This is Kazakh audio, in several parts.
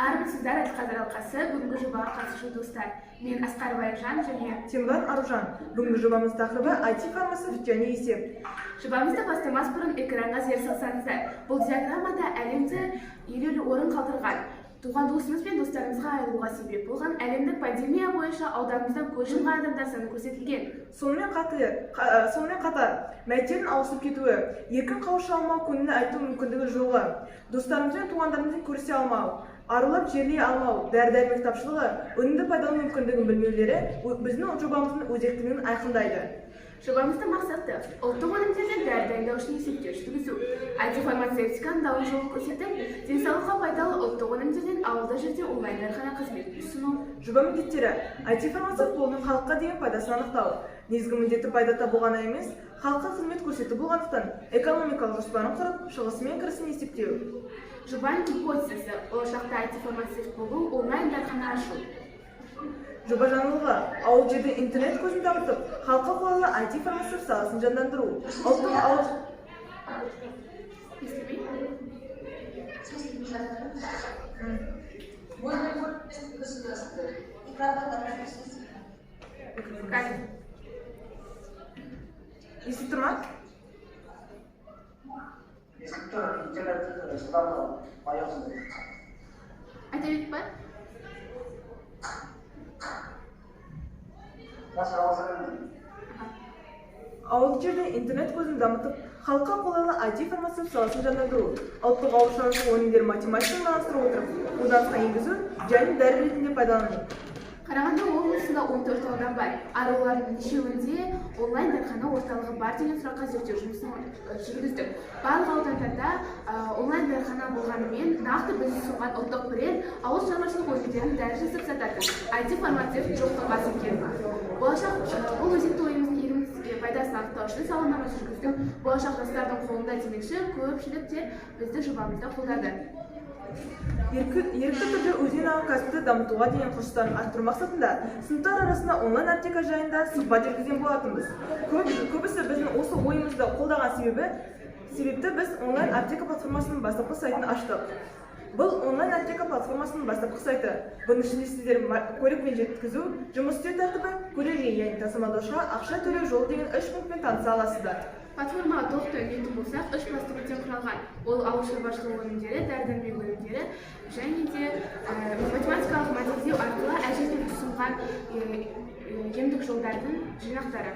Армысыздар, Әлқадыр алқасы, бүгінгі жобаға қатысушы достар. Мен Асқар Байжан және Тембар Аружан. Бүгінгі жобамыз тақырыбы IT фармацевт және есеп. Жобамызды бастамас бұрын экранға зер салсаңыздар. Бұл диаграммада әлемде елеулі орын қалдырған, туған досымыз бен достарымызға айырылуға себеп болған әлемдік пандемия бойынша ауданымыздан көз жұмған адамдар саны көрсетілген. Сонымен қатар, мәйіттердің ауысып кетуі, еркін қауыша алмау, көңілін айту мүмкіндігі жоғы, достарымызбен туғандарымызбен көрісе алмау, арылып жерлей алмау, дәрі-дәрмек тапшылығы, өнімді пайдалану мүмкіндігін білмеулері біздің жобамыздың өзектілігін айқындайды. Жобамыздың мақсаты ұлттық өнімдерден дәрі дайындау үшін есептеу жүргізу, IT фармацевтиканың даму жолын көрсетіп, денсаулыққа пайдалы ұлттық өнімдерден ауылда жерде онлайн дәріхана қызметін ұсыну. Жоба міндеттері IT фармацевт болудың халыққа деген пайдасын анықтау. Негізгі міндеті пайда табу ғана емес, халыққа қызмет көрсету болғандықтан экономикалық жоспарын құрып, шығысы мен кірісін есептеу. Жобаның гипотезасы болашақта IT фармацевт болу, онлайн дәріхана ашу. Жоба жаңалығы ауыл жерде интернет көзін дамытып, халыққа қолайлы IT фармацевт саласын жандандыру. Естіп тұр ма? Естіп тұр, интернетті сұрағына баяғысын. Айта берейік па? Ауыл жерде интернет көзін дамытып, халыққа қолайлы IT фармацевт саласын жандандыру. Ұлттық ауыл шаруашылық өнімдерін математикамен байланыстыра отырып, қолданысқа енгізу және дәрі ретінде пайдалану. Қарағанды облысында 14 аудан бар. Олардың нешеуінде онлайн дәріхана орталығы бар деген сұраққа зерттеу жұмысын жүргіздік. Барлық аудандарда онлайн дәріхана болғанымен, нақты біз ұсынған ұлттық бренд ауыл шаруашылық өнімдерін дәрі жасап сататын IT фармацевт жоқтың басы екен. Болашақ бұл өзекті ойымыздың елімізге пайдасын анықтау үшін сауалнама жүргіздік. Болашақ жастардың қолында демекші, көпшілік те бізді жобамызды қолдады. Ерікті түрде өзен ағын кәсіпті дамытуға деген құлшылықтарын арттыру мақсатында сыныптар арасында онлайн аптека жайында сұхбат жүргізген болатынбыз. Көбісі біздің осы ойымызды қолдаған себепті біз онлайн аптека платформасының бастапқы сайтын аштық. Бұл онлайн аптека платформасының бастапқы сайты. Бұның ішінде сіздер көлікпен жеткізу, жұмыс істеу тәртібі, көлікке яғни тасымалдаушыға ақша төлеу жолы деген 3 пунктпен таныса аласыздар. Платформаға толық өңдейтін болсақ, 3 пластиктен құралған. Ол ауыл шаруашылығы өнімдері, дәрі-дәрмек өнімдері және де математикалық модельдеу арқылы әжелер ұсынған емдік жолдардың жинақтары.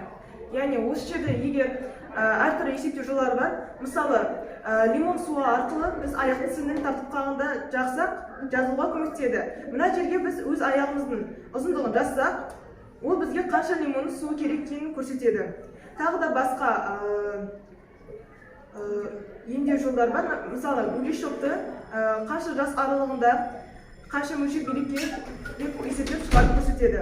Яғни осы жерде егер әртүрлі есептеу жолдары бар, мысалы лимон суы арқылы біз аяқтың сіңірін тартып қалғанда жақсақ, жазуға көмектеседі. Мына жерге біз өз аяғымыздың ұзындығын жазсақ, ол бізге қанша лимон суы керек екенін көрсетеді. Тағы да басқа емдеу жолдар бар. Мысалы, өлшекті қанша жас аралығында қанша мөлшер керек деп есептеп шығарып көрсетеді.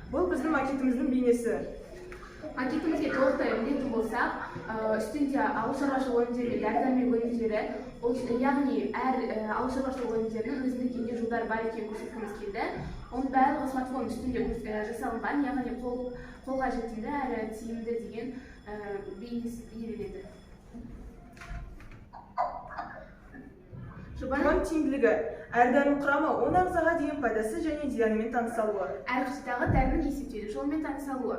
Бұл біздің макетіміздің бейнесі. Макетімізге толықтай өңдейтін болсақ, үстінде ауыл шаруашылығы өнімдері, дәрі-дәрмек өнімдері, яғни әр ауыл шаруашылығы өнімдерінің өзіндік емдеу жолдары бар екенін көрсеткіміз келді. Оның барлығы смартфон үстінде жасалынған, яғни қолға жетімді әрі тиімді деген бейнеленеді. Жобаның тиімділігі, әр дәрінің құрамы, оның ағзаға деген пайдасы және зиянымен танысалуы. Әр құштағы дәрінің есептелу жолымен танысалуы.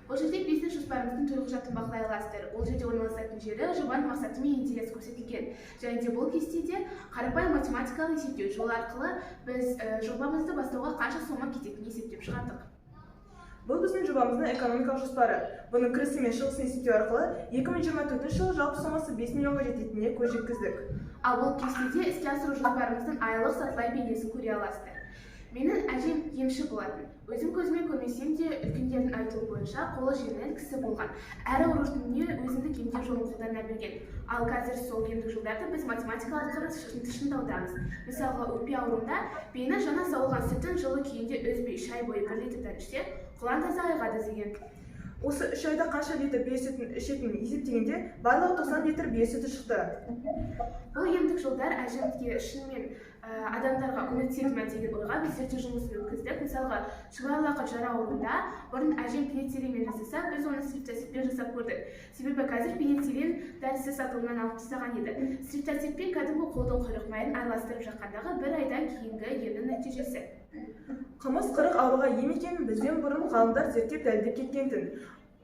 Бұл жерде бизнес жоспарымыздың төлқұжатын бақылай аласыздар. Ол жерде орналасатын жері жобаның мақсаты мен идеясы көрсетілген. Және де бұл кестеде қарапайым математикалық есептеу жолы арқылы біз жобамызды бастауға қанша сома кететінін есептеп шығардық. Бұл біздің жобамыздың экономикалық жоспары. Бұның кірісі мен шығысын есептеу арқылы 2024 жылы жалпы сомасы 5 миллионға жететініне көз жеткіздік. Ал бұл кестеде іске асыру жоспарымыздың айлық сатылай бейнесін көре аласыздар. Менің әжем емші болатын. Өзім көзімен көрмесем де үлкендердің айтуы бойынша қолы жеңіл кісі болған. Әр аурудың өзіндік емдеу жолын қолдана білген. Ал қазір сол емдік жолдарды біз математика арқылы шыңдаудамыз. Мысалға, өкпе ауруында бейні жаңа сауылған сүттің жылы күйінде үзбей шай бойы 1 литрден ішсе, құлан таза айығады деген. Осы 3 айда қанша литр бие сүтін ішетінін есептегенде барлығы 90 литр бие сүті шықты. Бұл емдік жолдар әжемдікке шынымен адамдарға көмектеседі деген ойға біз зерттеу жұмысын өткіздік. Мысалға, шұбарлақы жара ауруында бұрын әжем пенициллинмен жасаса, біз оны стриптоцитпен жасап көрдік. Себебі қазір пенициллин дәрісі сатылымнан алып тастаған еді. Стриптоцитпен кәдімгі қолдың құйрық майын араластырып жаққандағы 1 айдан кейінгі емнің нәтижесі. Қымыз қырық ауруға ем екенін бізден бұрын ғалымдар зерттеп дәлелдеп кеткен-тін.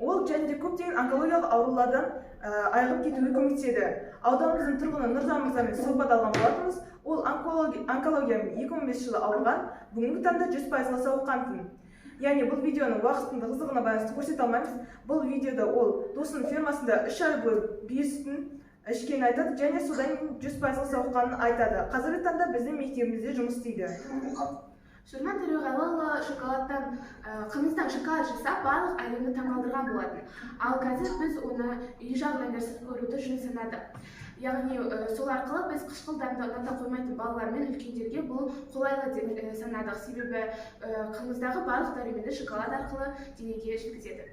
Ол және де көптеген онкологиялық аурулардан айығып кетуге көмектеседі. Ауданымыздың тұрғыны Нұржан мырзамен сұхбат алған болатынбыз. Ол онкологиямен 2015 жылы ауырған, бүгінгі таңда 100%-ға сауыққан-тын. Яғни бұл видеоның уақытын тығыздығына байланысты көрсете алмаймыз. Бұл видеода ол досының фермасында 3 ай бойы бие сүтін ішкенін айтады және содан 100%-ға сауыққанын айтады. Қазіргі таңда біздің мектебімізде жұмыс істейді. Шырман Төреғалыұлы шоколадтан, қымыздан шоколад жасап, барлық әлемді таңғалдырған болатын. Ал қазір біз оны үй жағынан нәрсіп көруді жөн санадық. Яғни сол арқылы біз қышқыл дәмді қоймайтын балалар мен үлкендерге бұл қолайлы деп санадық. Себебі қымыздағы барлық дәруменді шоколад арқылы денеге жеткізеді.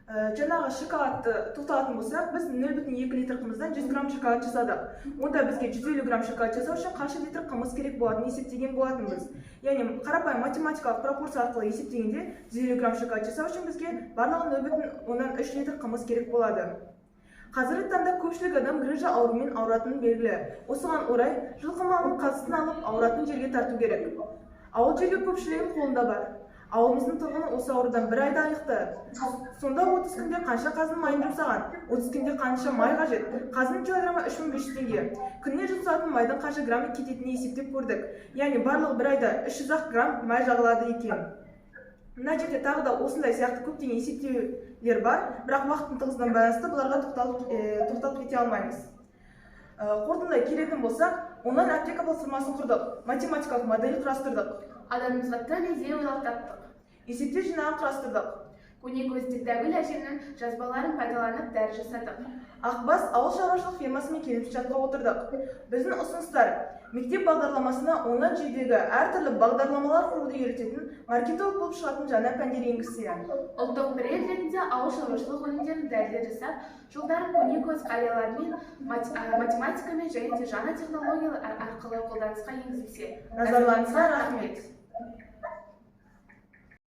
Жаңағы шоколадты тоқталатын болсақ, біз 0,2 литр қымыздан 100 грамм шоколад жасадық. Онда бізге 150 грамм шоколад жасау үшін қанша литр қымыз керек болатынын есептеген болатынбыз. Яғни қарапайым математикалық пропорция арқылы есептегенде 150 грамм шоколад жасау үшін бізге барлығы 0,3 литр қымыз керек болады. Қазіргі таңда көпшілік адам грыжа ауруымен ауыратыны белгілі. Осыған орай жылқы малының қазысын алып ауыратын жерге тарту керек. Ауыл жерге көпшілігінің қолында бар. Ауылымыздың тұрғыны осы аурудан 1 айда айықты. Сонда 30 күнде қанша қазының майын жұмсаған? 30 күнде қанша май қажет? Қазының килограммы 3500 теңге. Күніне жұмсалатын майдың қанша грамм кететінін есептеп көрдік. Яғни барлығы 1 айда 300 грамм май жағылады екен. Мына жерде тағы да осындай сияқты көптеген есептеулер бар, бірақ уақыттың тығыздығына байланысты бұларға тоқталып кете алмаймыз. Қорытындылай келетін болсақ, онлайн аптека платформасын құрдық, математикалық модель құрастырдық. Адамымызға тың идея ойлап таптық. Есептер жинағын құрастырдық. Көне көзді Дәгүл әжемнің жазбаларын пайдаланып дәрі жасадық. Ақбас ауыл шаруашылық фермасымен келісімшартқа отырдық. Біздің ұсыныстар: мектеп бағдарламасына онлайн жүйедегі әртүрлі бағдарламалар құруды үйрететін маркетолог болып шығатын жаңа пәндер енгізсе. Ұлттық бренд ретінде ауыл шаруашылық өнімдерін дәрілер жасап, жылдары көне көз қариялармен математикамен және де жаңа технологиялар арқылы қолданысқа енгізілсе. Назарларыңызға рахмет.